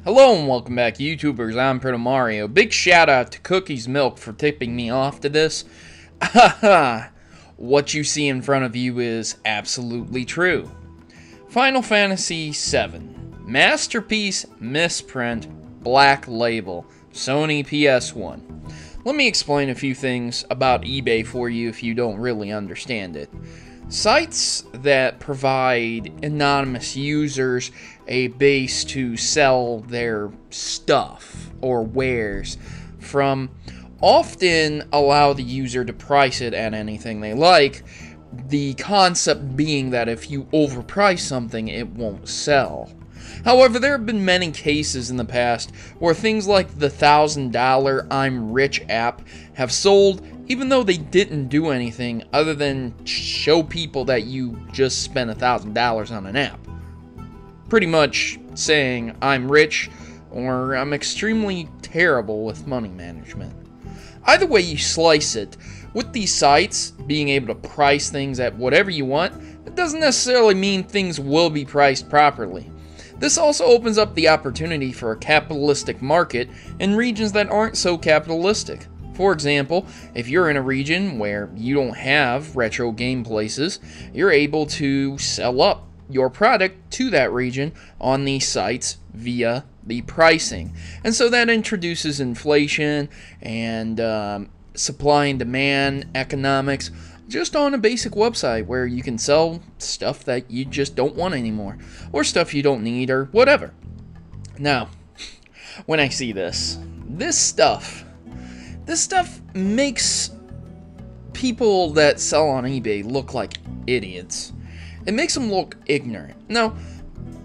Hello and welcome back, YouTubers. I'm Protomario. Big shout out to Cookies Milk for tipping me off to this. Haha! What you see in front of you is absolutely true. Final Fantasy VII. Masterpiece Misprint Black Label. Sony PS1. Let me explain a few things about eBay for you if you don't really understand it. Sites that provide anonymous users a base to sell their stuff or wares from often allow the user to price it at anything they like, the concept being that if you overprice something, it won't sell. However, there have been many cases in the past where things like the $1,000 I'm Rich app have sold even though they didn't do anything other than show people that you just spent $1,000 on an app. Pretty much saying I'm rich or I'm extremely terrible with money management. Either way you slice it, with these sites being able to price things at whatever you want, it doesn't necessarily mean things will be priced properly. This also opens up the opportunity for a capitalistic market in regions that aren't so capitalistic. For example, if you're in a region where you don't have retro game places, you're able to sell up your product to that region on these sites via the pricing. And so that introduces inflation and supply and demand economics just on a basic website where you can sell stuff that you just don't want anymore, or stuff you don't need, or whatever. Now, when I see this stuff makes people that sell on eBay look like idiots. It makes them look ignorant. Now,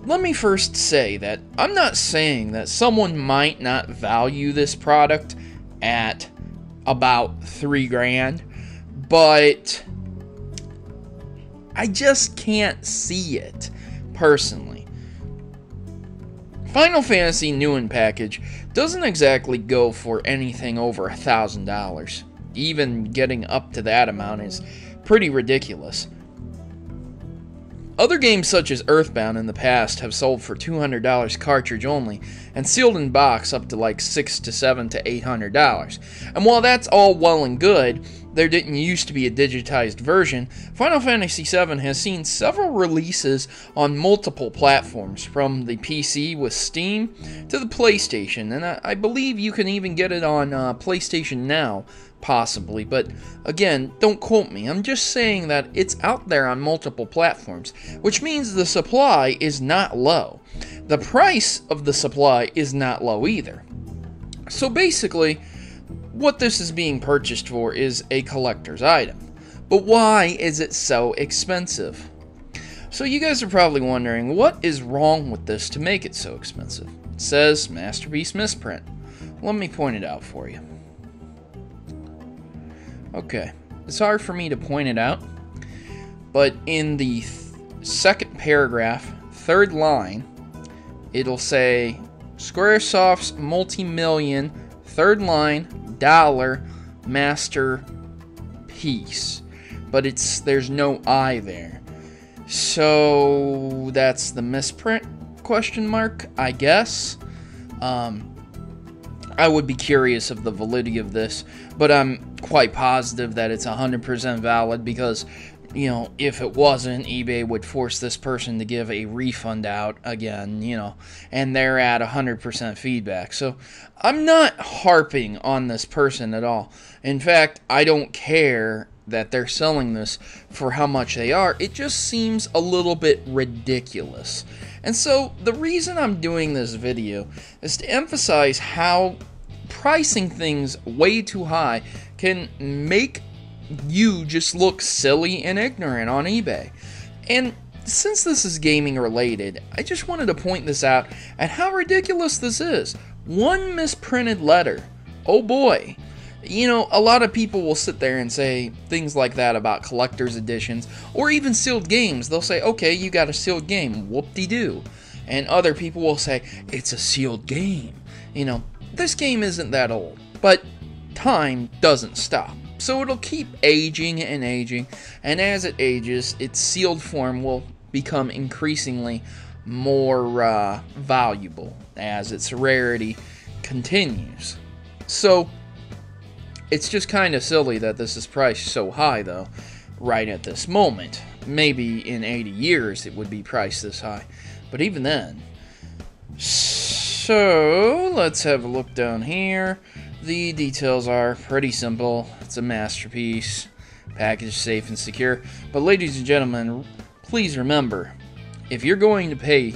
let me first say that I'm not saying that someone might not value this product at about $3,000, but I just can't see it, personally. Final Fantasy New in Package doesn't exactly go for anything over $1,000. Even getting up to that amount is pretty ridiculous. Other games such as Earthbound in the past have sold for $200 cartridge only, and sealed in box up to like $600 to $700 to $800. And while that's all well and good, there didn't used to be a digitized version, Final Fantasy VII has seen several releases on multiple platforms, from the PC with Steam to the PlayStation, and I believe you can even get it on PlayStation Now, possibly, but again, don't quote me. I'm just saying that it's out there on multiple platforms, which means the supply is not low. The price of the supply is not low either. So basically, what this is being purchased for is a collector's item. But why is it so expensive? So you guys are probably wondering, what is wrong with this to make it so expensive? It says Masterpiece Misprint. Let me point it out for you. Okay, it's hard for me to point it out, but in the second paragraph, third line, it'll say Squaresoft's multi-million, third line, dollar masterpiece, but there's no I there. So that's the misprint, question mark, I guess. I would be curious of the validity of this, but I'm quite positive that it's 100% valid because, you know, if it wasn't, eBay would force this person to give a refund out again, you know, and they're at 100% feedback. So I'm not harping on this person at all. In fact, I don't care that they're selling this for how much they are. It just seems a little bit ridiculous. And so the reason I'm doing this video is to emphasize how pricing things way too high can make you just look silly and ignorant on eBay. And since this is gaming related, I just wanted to point this out and how ridiculous this is. One misprinted letter. Oh boy. You know, a lot of people will sit there and say things like that about collector's editions or even sealed games. They'll say, okay, you got a sealed game, whoop-de-doo. And other people will say, it's a sealed game. You know, this game isn't that old, but time doesn't stop. So it'll keep aging and aging, and as it ages, its sealed form will become increasingly more valuable as its rarity continues. So it's just kind of silly that this is priced so high, though, right at this moment. Maybe in 80 years it would be priced this high, but even then. So let's have a look down here. The details are pretty simple. It's a masterpiece, packaged safe and secure. But ladies and gentlemen, please remember, if you're going to pay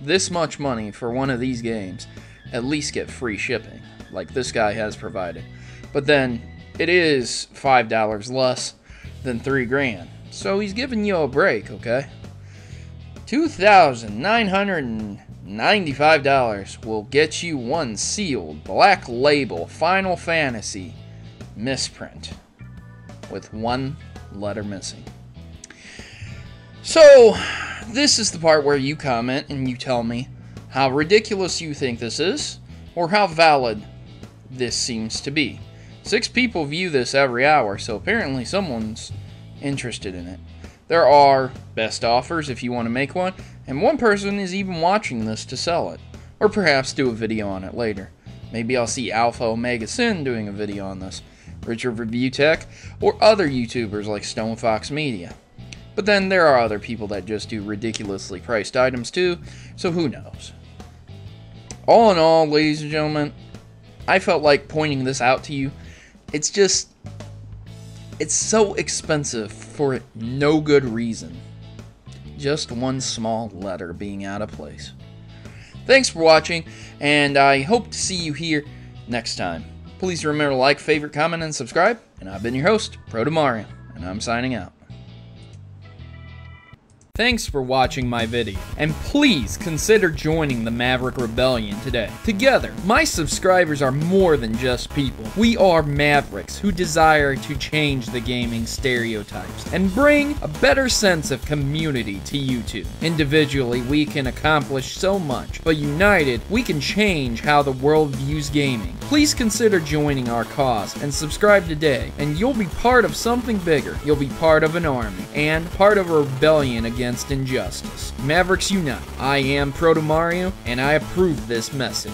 this much money for one of these games, at least get free shipping, like this guy has provided. But then, it is $5 less than $3 grand. So he's giving you a break, okay? $2,995 will get you one sealed Black Label Final Fantasy misprint with one letter missing. So, this is the part where you comment and you tell me how ridiculous you think this is, or how valid this seems to be. 6 people view this every hour, so apparently someone's interested in it. There are best offers if you want to make one, and one person is even watching this to sell it, or perhaps do a video on it later. Maybe I'll see Alpha Omega Sin doing a video on this, Richard Review Tech, or other YouTubers like Stone Fox Media. But then there are other people that just do ridiculously priced items too, so who knows. All in all, ladies and gentlemen, I felt like pointing this out to you. It's so expensive for no good reason. Just one small letter being out of place. Thanks for watching, and I hope to see you here next time. Please remember to like, favorite, comment, and subscribe. And I've been your host, Protomario, and I'm signing out. Thanks for watching my video, and please consider joining the Maverick Rebellion today. Together, my subscribers are more than just people. We are Mavericks who desire to change the gaming stereotypes and bring a better sense of community to YouTube. Individually, we can accomplish so much, but united, we can change how the world views gaming. Please consider joining our cause and subscribe today, and you'll be part of something bigger. You'll be part of an army, and part of a rebellion against injustice. Mavericks unite. I am Protomario, and I approve this message.